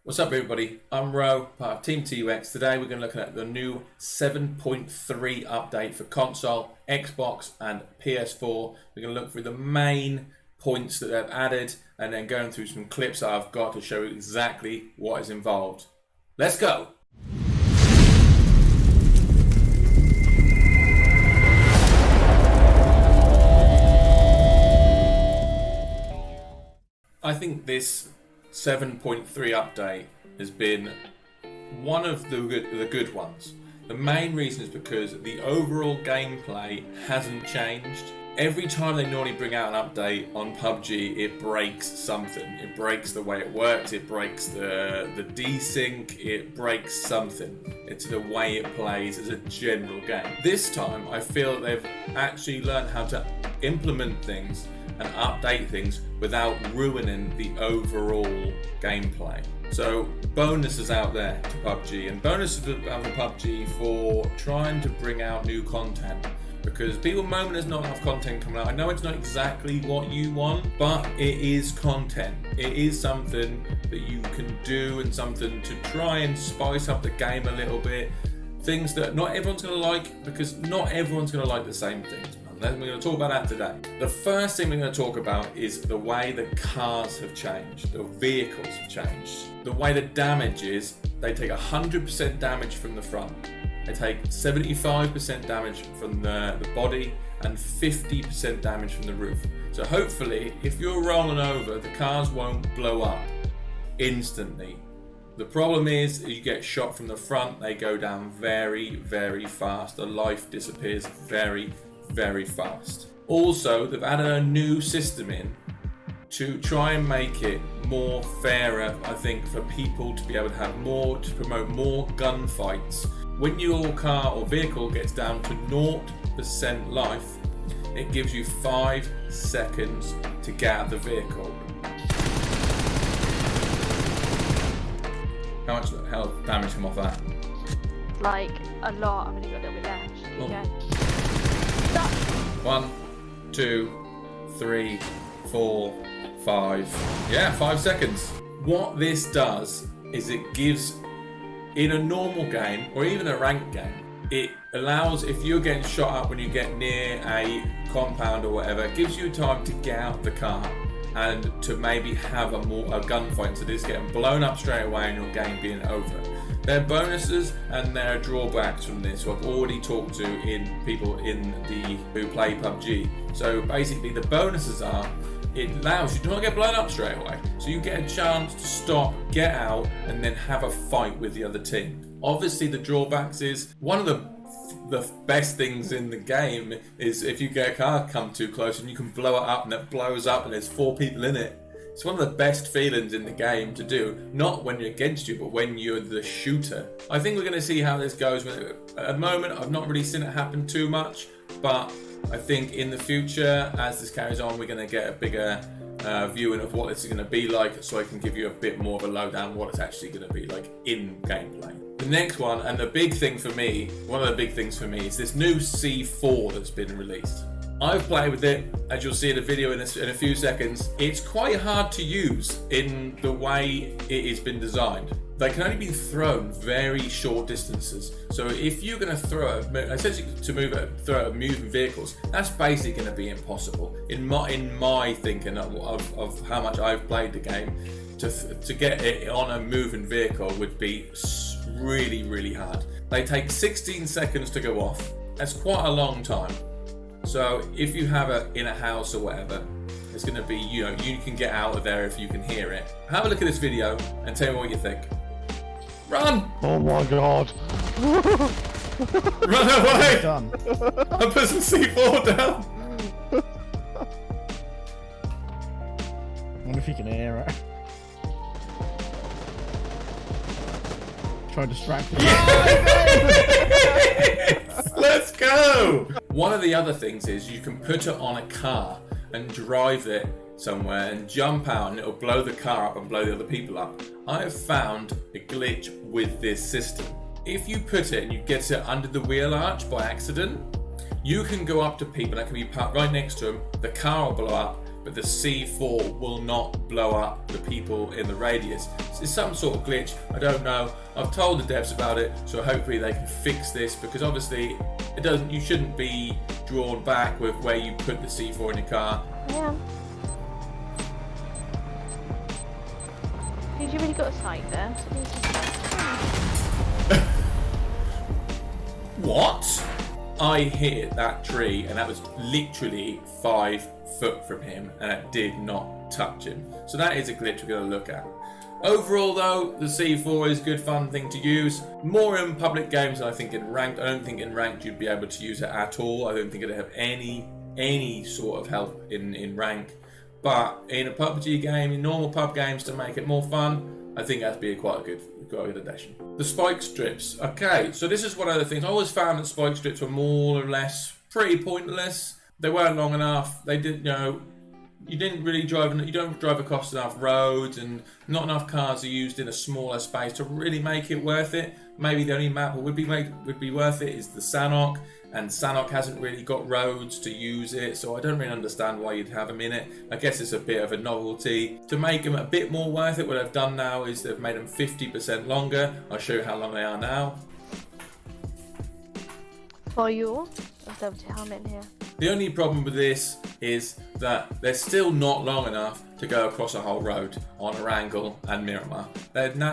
What's up everybody, I'm Ro, part of Team TUX. Today we're going to look at the new 7.3 update for console, Xbox and PS4. We're going to look through the main points that they've added and then going through some clips that I've got to show you exactly what is involved. Let's go! I think this 7.3 update has been one of the good ones. The main reason is because the overall gameplay hasn't changed. Every time they normally bring out an update on PUBG, it breaks something. It breaks the way it works, it breaks the desync, it breaks something. It's the way it plays as a general game. This time, I feel they've actually learned how to implement things and update things without ruining the overall gameplay. So bonuses out there to PUBG, and bonuses out for PUBG for trying to bring out new content, because people moan there's not enough content coming out. I know it's not exactly what you want, but it is content. It is something that you can do and something to try and spice up the game a little bit. Things that not everyone's going to like, because not everyone's going to like the same things. We're going to talk about that today. The first thing we're going to talk about is the way the cars have changed, the vehicles have changed. The way the damage is, they take 100% damage from the front. They take 75% damage from the body and 50% damage from the roof. So hopefully, if you're rolling over, the cars won't blow up instantly. The problem is, you get shot from the front, they go down very, very fast. The life disappears very fast. Also, they've added a new system in to try and make it more fairer, I think, for people to be able to have more, to promote more gunfights. When your car or vehicle gets down to 0% life, it gives you 5 seconds to get out of the vehicle. How much health damage come off that? Like a lot. I've only got a little bit left. Oh. Okay. 1, 2, 3, 4, 5. Yeah, 5 seconds. What this does is it gives, in a normal game or even a ranked game, it allows, if you're getting shot up when you get near a compound or whatever, it gives you time to get out of the car and to maybe have a gunfight instead of just getting blown up straight away and your game being over. There are bonuses and there are drawbacks from this, who I've already talked to in people who play PUBG. So basically the bonuses are, it allows you to not get blown up straight away. So you get a chance to stop, get out, and then have a fight with the other team. Obviously the drawbacks is, one of the best things in the game is if you get a car come too close and you can blow it up and it blows up and there's 4 people in it. It's one of the best feelings in the game to do, not when you're against you, but when you're the shooter. I think we're going to see how this goes. At the moment, I've not really seen it happen too much, but I think in the future, as this carries on, we're going to get a bigger viewing of what this is going to be like, so I can give you a bit more of a lowdown on what it's actually going to be like in gameplay. The next one, and the big thing for me, one of the big things for me, is this new C4 that's been released. I've played with it, as you'll see in a video in a few seconds. It's quite hard to use in the way it has been designed. They can only be thrown very short distances. So if you're going to throw it, essentially throw it at moving vehicles, that's basically going to be impossible. In my thinking of how much I've played the game, to get it on a moving vehicle would be really, really hard. They take 16 seconds to go off. That's quite a long time. So if you have it in a house or whatever, it's going to be, you can get out of there if you can hear it. Have a look at this video and tell me what you think. Run! Oh my god. Run away! Done. I put some C4 down. I wonder if you can hear it. Try to distract me. Let's go! One of the other things is you can put it on a car and drive it somewhere and jump out and it'll blow the car up and blow the other people up. I have found a glitch with this system. If you put it and you get it under the wheel arch by accident, you can go up to people that can be parked right next to them, the car will blow up, but the C4 will not blow up the people in the radius. It's some sort of glitch, I don't know. I've told the devs about it, so hopefully they can fix this, because obviously you shouldn't be drawn back with where you put the C4 in your car. Yeah. Did you really got a sight there? What? I hit that tree and that was literally 5 foot from him and it did not touch him. So that is a glitch we're going to look at. Overall though, the C4 is a good fun thing to use. More in public games than I think in ranked. I don't think in ranked you'd be able to use it at all. I don't think it'd have any sort of help in rank. But in a PUBG game, in normal pub games, to make it more fun, I think that'd be quite a good addition. The spike strips. Okay, so this is one of the things. I always found that spike strips were more or less pretty pointless. They weren't long enough. They didn't, you didn't really you don't drive across enough roads, and not enough cars are used in a smaller space to really make it worth it. Maybe the only map that would be worth it is the Sanhok, and Sanhok hasn't really got roads to use it, so I don't really understand why you'd have them in it. I guess it's a bit of a novelty. To make them a bit more worth it, what I've done now is they've made them 50% longer. I'll show you how long they are now. For you, I'll double check how many here. The only problem with this is that they're still not long enough to go across a whole road on Erangel and Miramar.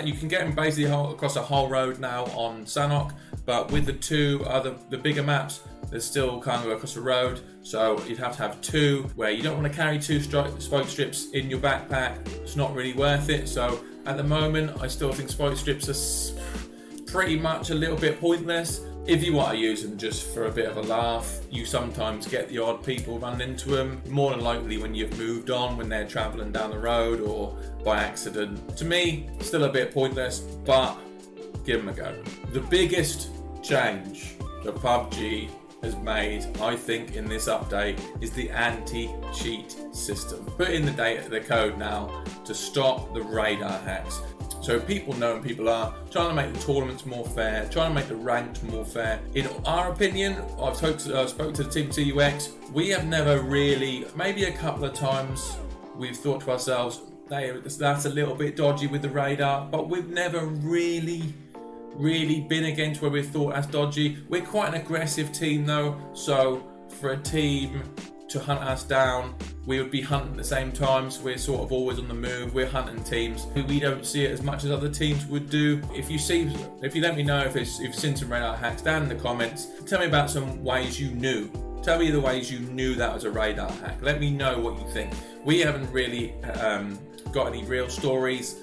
You can get them basically across a whole road now on Sanhok, but with the bigger maps, they still can't go across a road. So you'd have to have 2, where you don't want to carry 2 spike strips in your backpack. It's not really worth it. So at the moment, I still think spike strips are pretty much a little bit pointless. If you want to use them just for a bit of a laugh, you sometimes get the odd people running into them. More than likely when you've moved on, when they're travelling down the road or by accident. To me, still a bit pointless, but give them a go. The biggest change that PUBG has made, I think, in this update is the anti-cheat system. Put in the code now to stop the radar hacks. So people know and people are trying to make the tournaments more fair, trying to make the ranked more fair. In our opinion, I've spoke to the team TUX, we have never really, maybe a couple of times, we've thought to ourselves, that's a little bit dodgy with the radar, but we've never really been against where we've thought that's dodgy. We're quite an aggressive team though, so for a team to hunt us down, we would be hunting at the same time, so we're sort of always on the move. We're hunting teams. We don't see it as much as other teams would do. If you let me know if you've seen some radar hacks down in the comments, tell me about some ways you knew. Tell me the ways you knew that was a radar hack. Let me know what you think. We haven't really got any real stories.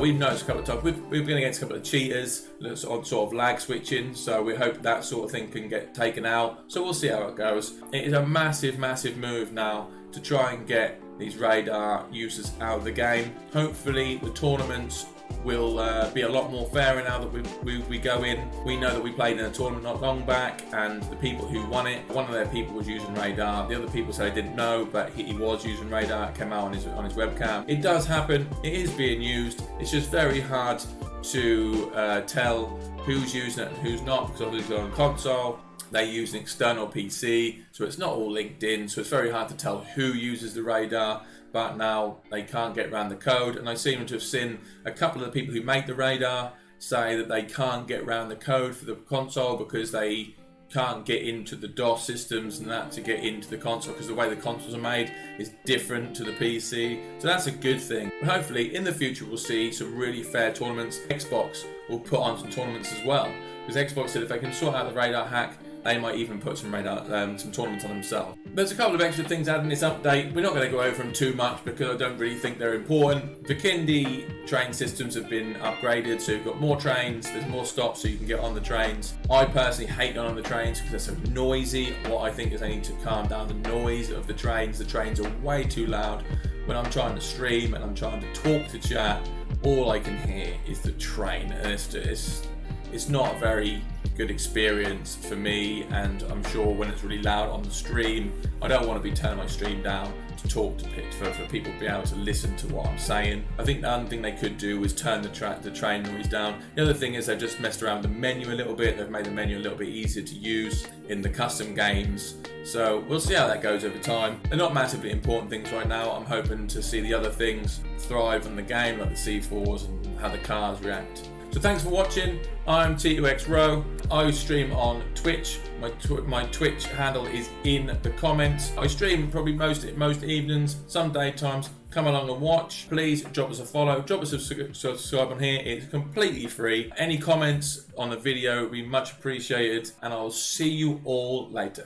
We've noticed a couple of times we've been against a couple of cheaters on sort of lag switching, so we hope that sort of thing can get taken out. So we'll see how it goes. It is a massive move now to try and get these radar users out of the game. Hopefully the tournaments will be a lot more fair now that we go in. We know that we played in a tournament not long back, and the people who won it, one of their people was using radar. The other people said they didn't know, but he was using radar. It came out on his webcam. It does happen. It is being used. It's just very hard to tell who's using it and who's not, because obviously on console they use an external PC, so it's not all linked in, so it's very hard to tell who uses the radar. But now they can't get around the code, and I seem to have seen a couple of the people who make the radar say that they can't get around the code for the console because they can't get into the DOS systems and that to get into the console, because the way the consoles are made is different to the PC. So that's a good thing. But hopefully in the future we'll see some really fair tournaments. Xbox will put on some tournaments as well, because Xbox said if they can sort out the radar hack, they might even put some tournaments on themselves. There's a couple of extra things added in this update. We're not going to go over them too much because I don't really think they're important. The Kindi train systems have been upgraded, so you've got more trains, there's more stops so you can get on the trains. I personally hate going on the trains because they're so noisy. What I think is they need to calm down the noise of the trains. The trains are way too loud. When I'm trying to stream and I'm trying to talk to chat, all I can hear is the train, and it's it's not a very good experience for me, and I'm sure when it's really loud on the stream, I don't want to be turning my stream down to talk to for people to be able to listen to what I'm saying. I think the other thing they could do is turn the train noise down. The other thing is they've just messed around with the menu a little bit. They've made the menu a little bit easier to use in the custom games. So we'll see how that goes over time. They're not massively important things right now. I'm hoping to see the other things thrive in the game, like the C4s and how the cars react. So thanks for watching. I'm T2XRO. I stream on Twitch. My Twitch handle is in the comments. I stream probably most evenings, some daytimes. Come along and watch. Please drop us a follow, drop us a subscribe on here. It's completely free. Any comments on the video would be much appreciated, and I'll see you all later.